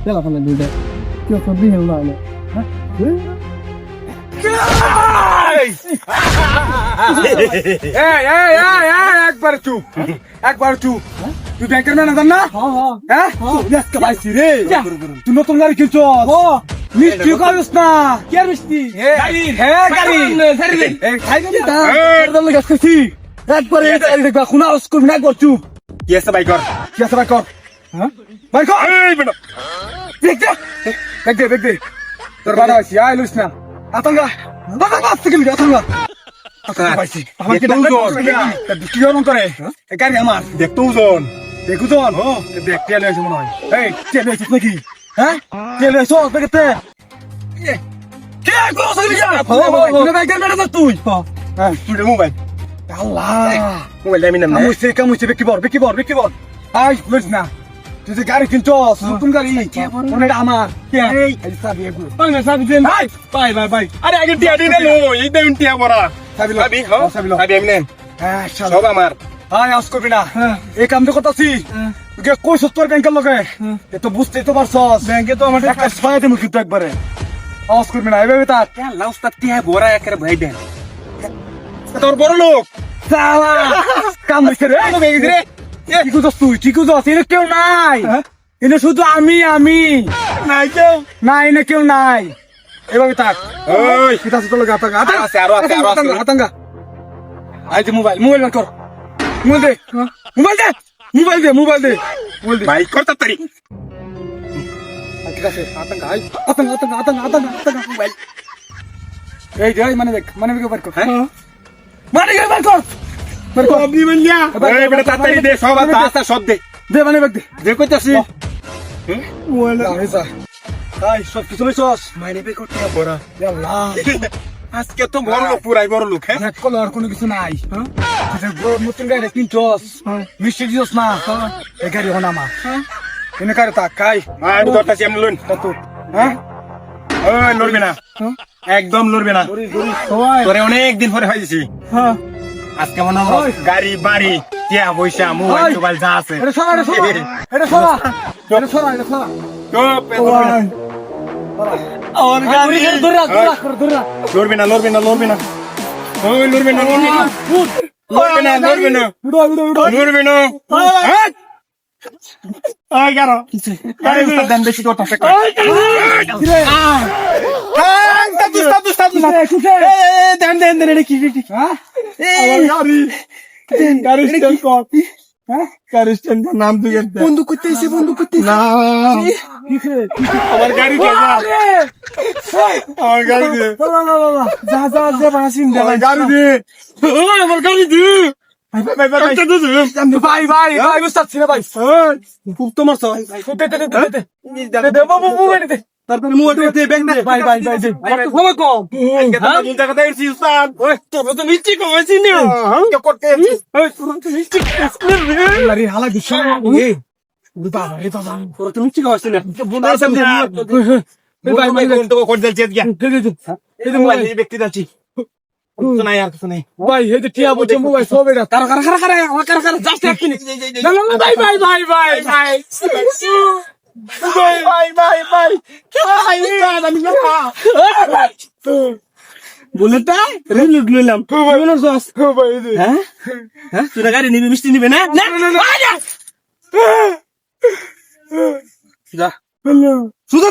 Gel bakalım bir de. Yok bir yıl daha. Ha? একবার চুপ একবার চুপ তুই ব্যাংকের ম্যানেজার না হ্যাঁ আজকে পাইছি রে তুই নতুন গাড়ি কিনছো মিষ্টি খাওয়াস না কি আর মিষ্টি? একবার দেখবা খুনা করবি না একবার চুপ কি আছে ভাই কর হ্যাঁ ভাই কর দেখ দে তোর বাড়া আছি আয় লুস না আতঙ্গা আসতে গেলি আতঙ্গা কি গরম করে গাড়ি আমার দেখতো ওজন দেখুজন দেখ তেল হয়েছে মনে হয় এই তেল হয়েছিস নাকি হ্যাঁ তেল হয়েছ দেখতে তুই হ্যাঁ তুই মোবাইল মোবাইল আমি নাম কামুইছে বেকি বর আই বুঝ না তুই যে গাড়ি কিনছস নতুন গাড়ি ওটা আমার ভাই আরে আগে টিয়া দিন এলো এই দেন টিয়া বড়া সাবি আমি নেন সব আমার আয় আজ করবি না এই কাম তো করতেছি কই সত্তর ব্যাংকের লগে এ তো বুঝতেই তো পারছস ব্যাংকে তো আমার একটা ছয় দিন কিন্তু একবারে আওয়াজ করবি না এভাবে তার লাউস্তা টিয়া বড়া একেবারে ভাই দেন তোর বড় লোক সালা কাম হইছে রে কি করছস তুই ঠিক করছস এনে কেউ নাই এনে শুধু আমি নাই কেউ নাই এনে কেউ নাই এভাবে থাক ওই কিতা সুতলে গাতাঙ্গা আছে আরো আছে আতঙ্গা আই যে মোবাইল বার কর মোবাইল দে ভাই কর তাড়াতাড়ি ঠিক আছে আতঙ্গা মোবাইল এই যে মানে দেখ বার কর হ্যাঁ বার কর আপনি বললিয়া এই বেটা তাড়াতাড়ি দে সব আছে সব দে দে মানে দেখ যে কইতাছি মোবাইল আইসা তাই সব কিছু লইছস মাইনে বে করতে বড়া আল্লাহ আজকে তো বড় লোক পুরাই বড় লোক হ্যাঁ এক কল আর কোনো কিছু নাই তুই যে নতুন গাড়ি কিনছস মিষ্টি দিছস না এই গাড়ি হন আমার এনে কারে তা কাই আমি ধরতাছি এমন লইন হ্যাঁ ওই লড়বি না একদম লড়বি না তোরে অনেক দিন পরে হয়েছি আজকে মনে হয় গাড়ি বাড়ি টিয়া পয়সা মোবাইল যা আছে এটা সরা আমার গাড়ি ধরে লড়বি না ওই লড়বি না আয় গারো গাড়ি দেন বেশি করতেছে দেন এটা কি হ্যাঁ গাড়ি স্ট্যান্ড কর গাড়ি স্ট্যান্ড নাম তুই বন্ধু করতেছি না আমার গাড়ি কে আমার গাড়ি দে যা বাসিন দে আমার গাড়ি দে আমার গাড়ি দে ভাই বুঝতে না ভাই খুব তোমার দে তারপরে মোবাইল দে ব্যাংক দে ভাই দে কম কম জায়গাতে এসেছি উস্তাদ ওই তোর তো মিষ্টি কমাইছি না কে করতে ওই তোর তো মিষ্টি আরে হালা বিশাল এ বাবা রে বাবা তোর তো মিষ্টি কমাইছি না ভাই কোন তো করে দিলছে গিয়া এই যে মোবাইল ব্যক্তি যাচ্ছি তো নাই আর কিছু নাই ভাই এই যে টিয়া বলছে মোবাইল সব এটা তার আমার জাস্ট এক মিনিট ভাই বলে তাই লুট লইলাম হ্যাঁ তুই গাড়ি নিবি মিষ্টি নিবে না যা শুধু